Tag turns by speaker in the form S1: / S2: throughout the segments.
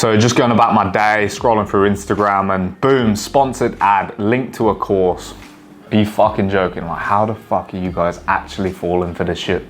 S1: So just going about my day, scrolling through Instagram, and boom, sponsored ad, link to a course. Are you fucking joking? Like, how the fuck are you guys actually falling for this shit?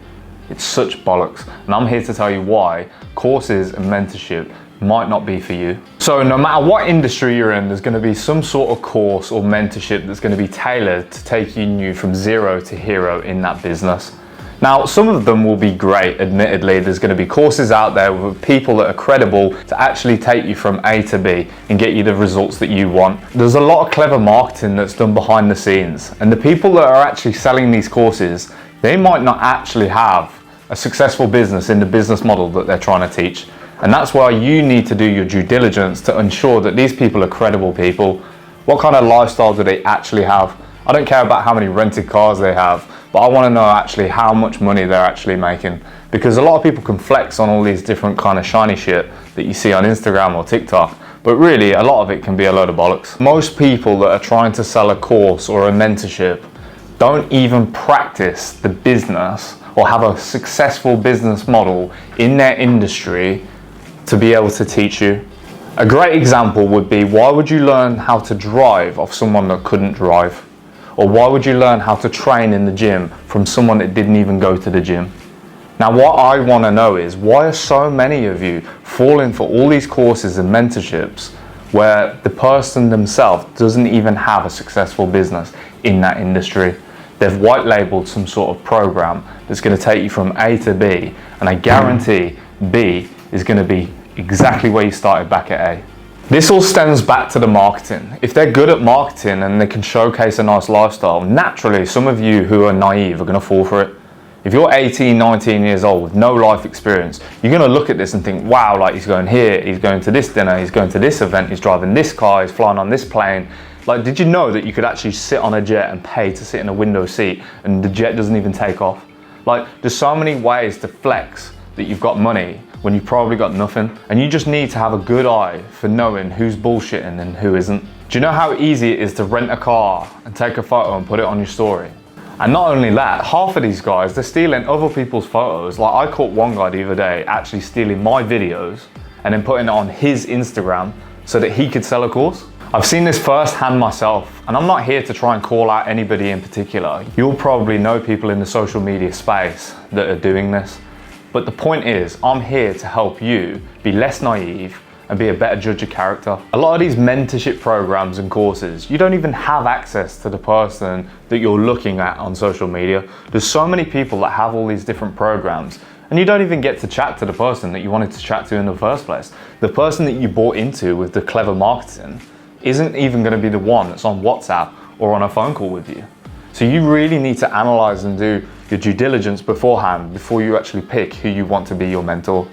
S1: It's such bollocks. And I'm here to tell you why courses and mentorship might not be for you. So no matter what industry you're in, there's going to be some sort of course or mentorship that's going to be tailored to taking you from zero to hero in that business. Now, some of them will be great, admittedly. There's going to be courses out there with people that are credible to actually take you from A to B and get you the results that you want. There's a lot of clever marketing that's done behind the scenes, and the people that are actually selling these courses, they might not actually have a successful business in the business model that they're trying to teach. And that's why you need to do your due diligence to ensure that these people are credible people. What kind of lifestyle do they actually have? I don't care about how many rented cars they have, but I want to know actually how much money they're actually making. Because a lot of people can flex on all these different kind of shiny shit that you see on Instagram or TikTok, but really a lot of it can be a load of bollocks. Most people that are trying to sell a course or a mentorship don't even practice the business or have a successful business model in their industry to be able to teach you. A great example would be, why would you learn how to drive off someone that couldn't drive? Or why would you learn how to train in the gym from someone that didn't even go to the gym? Now, what I want to know is, why are so many of you falling for all these courses and mentorships where the person themselves doesn't even have a successful business in that industry? They've white labeled some sort of program that's going to take you from A to B, and I guarantee B is going to be exactly where you started back at A. This all stems back to the marketing. If they're good at marketing and they can showcase a nice lifestyle, naturally some of you who are naive are going to fall for it. If you're 18, 19 years old with no life experience, you're going to look at this and think, wow, like, he's going here, he's going to this dinner, he's going to this event, he's driving this car, he's flying on this plane. Like, did you know that you could actually sit on a jet and pay to sit in a window seat and the jet doesn't even take off? Like, there's so many ways to flex that you've got money when you've probably got nothing, and you just need to have a good eye for knowing who's bullshitting and who isn't. Do you know how easy it is to rent a car and take a photo and put it on your story? And not only that, half of these guys, they're stealing other people's photos. Like, I caught one guy the other day actually stealing my videos and then putting it on his Instagram so that he could sell a course. I've seen this firsthand myself, and I'm not here to try and call out anybody in particular. You'll probably know people in the social media space that are doing this. But the point is, I'm here to help you be less naive and be a better judge of character. A lot of these mentorship programs and courses, you don't even have access to the person that you're looking at on social media. There's so many people that have all these different programs, and you don't even get to chat to the person that you wanted to chat to in the first place. The person that you bought into with the clever marketing isn't even going to be the one that's on WhatsApp or on a phone call with you. So you really need to analyze and do your due diligence beforehand before you actually pick who you want to be your mentor.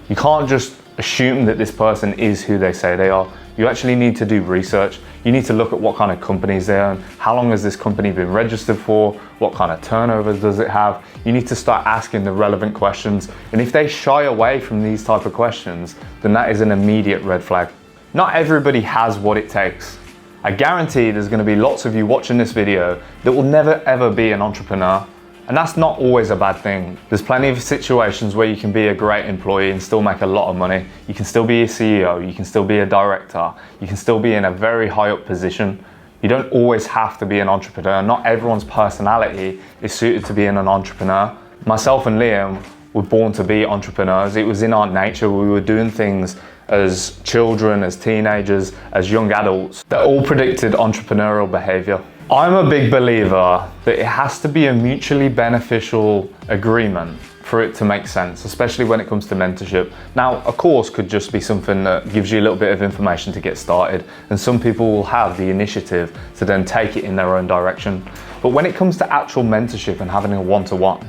S1: You can't just assume that this person is who they say they are. You actually need to do research. You need to look at what kind of companies they own. How long has this company been registered for? What kind of turnover does it have? You need to start asking the relevant questions. And if they shy away from these type of questions, then that is an immediate red flag. Not everybody has what it takes. I guarantee there's going to be lots of you watching this video that will never ever be an entrepreneur. And that's not always a bad thing. There's plenty of situations where you can be a great employee and still make a lot of money. You can still be a CEO, you can still be a director, you can still be in a very high up position. You don't always have to be an entrepreneur. Not everyone's personality is suited to being an entrepreneur. Myself and Liam were born to be entrepreneurs. It was in our nature. We were doing things as children, as teenagers, as young adults that all predicted entrepreneurial behavior. I'm a big believer that it has to be a mutually beneficial agreement for it to make sense, especially when it comes to mentorship. Now, a course could just be something that gives you a little bit of information to get started, and some people will have the initiative to then take it in their own direction. But when it comes to actual mentorship and having a one-to-one,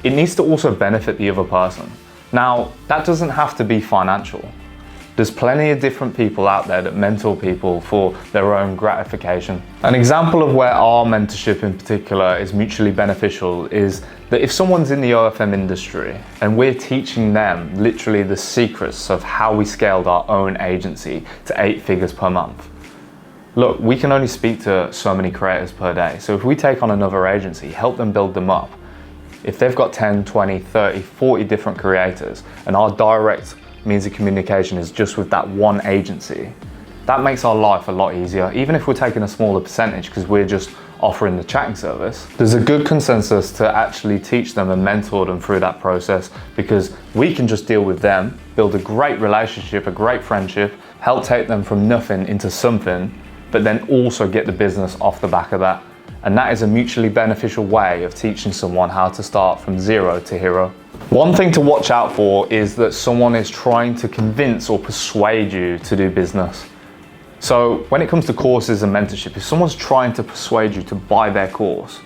S1: it needs to also benefit the other person. Now, that doesn't have to be financial. There's plenty of different people out there that mentor people for their own gratification. An example of where our mentorship in particular is mutually beneficial is that if someone's in the OFM industry and we're teaching them literally the secrets of how we scaled our own agency to 8 figures per month. Look, we can only speak to so many creators per day. So if we take on another agency, help them build them up, if they've got 10, 20, 30, 40 different creators and our direct means of communication is just with that one agency, that makes our life a lot easier, even if we're taking a smaller percentage because we're just offering the chatting service. There's a good consensus to actually teach them and mentor them through that process, because we can just deal with them, build a great relationship, a great friendship, help take them from nothing into something, but then also get the business off the back of that. And that is a mutually beneficial way of teaching someone how to start from zero to hero. One thing to watch out for is that someone is trying to convince or persuade you to do business. So when it comes to courses and mentorship, if someone's trying to persuade you to buy their course,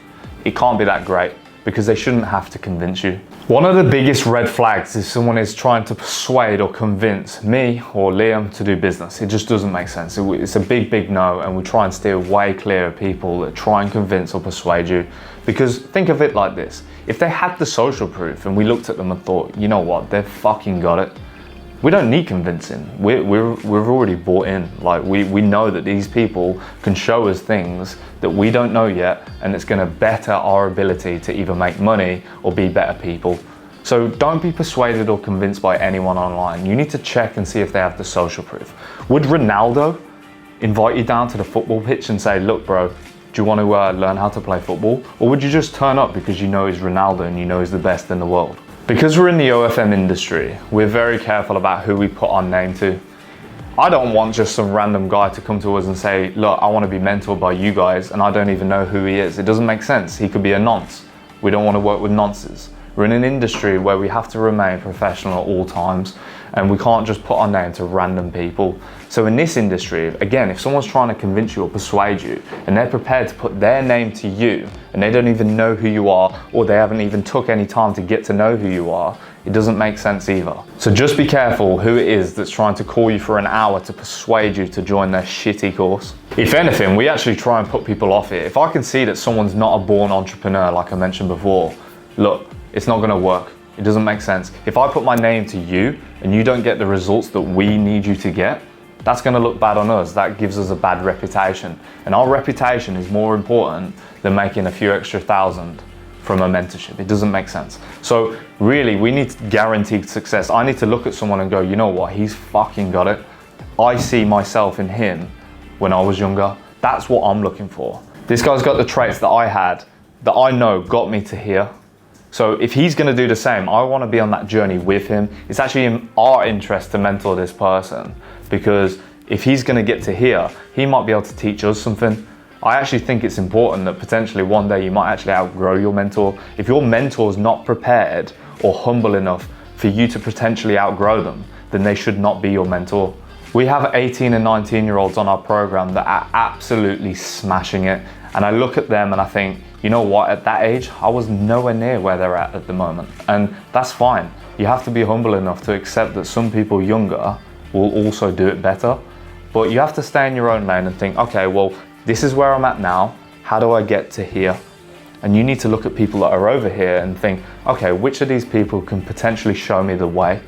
S1: it can't be that great, because they shouldn't have to convince you. One of the biggest red flags is someone is trying to persuade or convince me or Liam to do business. It just doesn't make sense. It's a big no, and we try and steer way clear of people that try and convince or persuade you. Because think of it like this: if they had the social proof and we looked at them and thought, you know what, they've fucking got it, we don't need convincing. We've already bought in. Like we know that these people can show us things that we don't know yet, and it's gonna better our ability to either make money or be better people. So don't be persuaded or convinced by anyone online. You need to check and see if they have the social proof. Would Ronaldo invite you down to the football pitch and say, look bro, do you want to learn how to play football? Or would you just turn up because you know he's Ronaldo and you know he's the best in the world? Because we're in the OFM industry, we're very careful about who we put our name to. I don't want just some random guy to come to us and say, look, I want to be mentored by you guys, and I don't even know who he is. It doesn't make sense. He could be a nonce. We don't want to work with nonces. We're in an industry where we have to remain professional at all times, and we can't just put our name to random people. So in this industry, again, if someone's trying to convince you or persuade you, and they're prepared to put their name to you, and they don't even know who you are, or they haven't even took any time to get to know who you are, it doesn't make sense either. So just be careful who it is that's trying to call you for an hour to persuade you to join their shitty course. If anything, we actually try and put people off it. If I can see that someone's not a born entrepreneur, like I mentioned before, look, it's not gonna work. It doesn't make sense. If I put my name to you and you don't get the results that we need you to get, that's gonna look bad on us. That gives us a bad reputation. And our reputation is more important than making a few extra thousand from a mentorship. It doesn't make sense. So really, we need guaranteed success. I need to look at someone and go, you know what, he's fucking got it. I see myself in him when I was younger. That's what I'm looking for. This guy's got the traits that I had, that I know got me to here. So if he's gonna do the same, I wanna be on that journey with him. It's actually in our interest to mentor this person, because if he's gonna get to here, he might be able to teach us something. I actually think it's important that potentially one day you might actually outgrow your mentor. If your mentor's not prepared or humble enough for you to potentially outgrow them, then they should not be your mentor. We have 18 and 19-year-olds on our program that are absolutely smashing it. And I look at them and I think, you know what, at that age, I was nowhere near where they're at the moment. And that's fine. You have to be humble enough to accept that some people younger will also do it better. But you have to stay in your own lane and think, okay, well, this is where I'm at now. How do I get to here? And you need to look at people that are over here and think, okay, which of these people can potentially show me the way?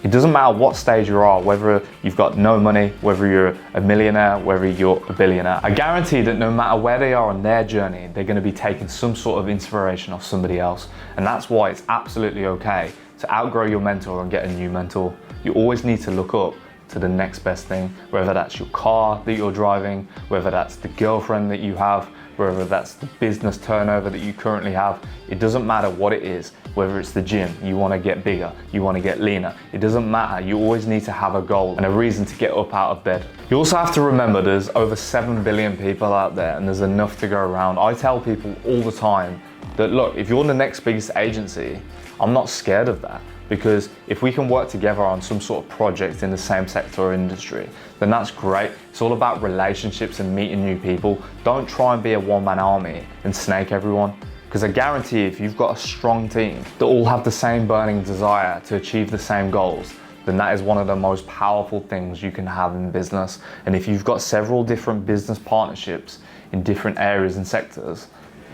S1: It doesn't matter what stage you are, whether you've got no money, whether you're a millionaire, whether you're a billionaire. I guarantee that no matter where they are on their journey, they're going to be taking some sort of inspiration off somebody else. And that's why it's absolutely okay to outgrow your mentor and get a new mentor. You always need to look up to the next best thing, whether that's your car that you're driving, whether that's the girlfriend that you have, whether that's the business turnover that you currently have. It doesn't matter what it is, whether it's the gym, you want to get bigger, you want to get leaner. It doesn't matter. You always need to have a goal and a reason to get up out of bed. You also have to remember there's over 7 billion people out there and there's enough to go around. I tell people all the time that, look, if you're the next biggest agency, I'm not scared of that. Because if we can work together on some sort of project in the same sector or industry, then that's great. It's all about relationships and meeting new people. Don't try and be a one-man army and snake everyone. Because I guarantee if you've got a strong team that all have the same burning desire to achieve the same goals, then that is one of the most powerful things you can have in business. And if you've got several different business partnerships in different areas and sectors,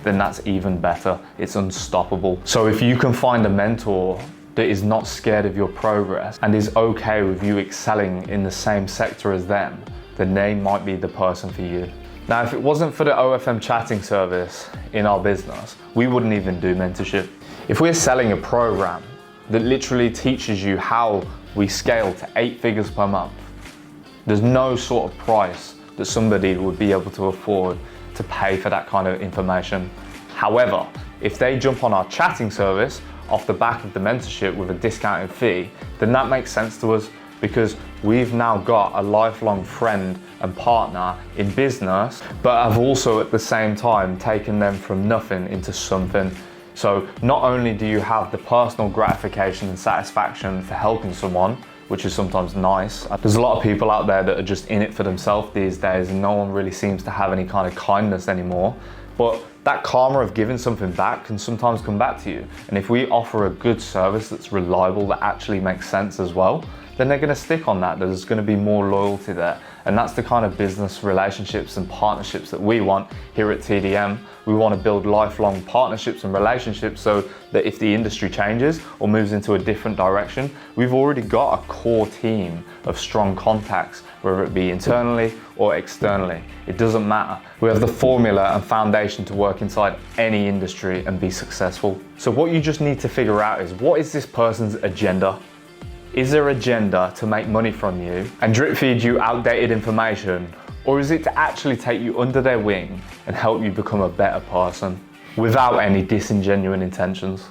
S1: then that's even better. It's unstoppable. So if you can find a mentor that is not scared of your progress and is okay with you excelling in the same sector as them, then they might be the person for you. Now, if it wasn't for the OFM chatting service in our business, we wouldn't even do mentorship. If we're selling a program that literally teaches you how we scale to 8 figures per month. There's no sort of price that somebody would be able to afford to pay for that kind of information. However, if they jump on our chatting service off the back of the mentorship with a discounted fee, then that makes sense to us, because we've now got a lifelong friend and partner in business, but have also at the same time taken them from nothing into something. So not only do you have the personal gratification and satisfaction for helping someone, which is sometimes nice. There's a lot of people out there that are just in it for themselves these days, and no one really seems to have any kind of kindness anymore. But that karma of giving something back can sometimes come back to you. And if we offer a good service that's reliable, that actually makes sense as well, then they're gonna stick on that. There's gonna be more loyalty there. And that's the kind of business relationships and partnerships that we want here at TDM. We wanna build lifelong partnerships and relationships so that if the industry changes or moves into a different direction, we've already got a core team of strong contacts, whether it be internally or externally. It doesn't matter. We have the formula and foundation to work inside any industry and be successful. So what you just need to figure out is, what is this person's agenda? Is their agenda to make money from you and drip feed you outdated information? Or is it to actually take you under their wing and help you become a better person without any disingenuous intentions?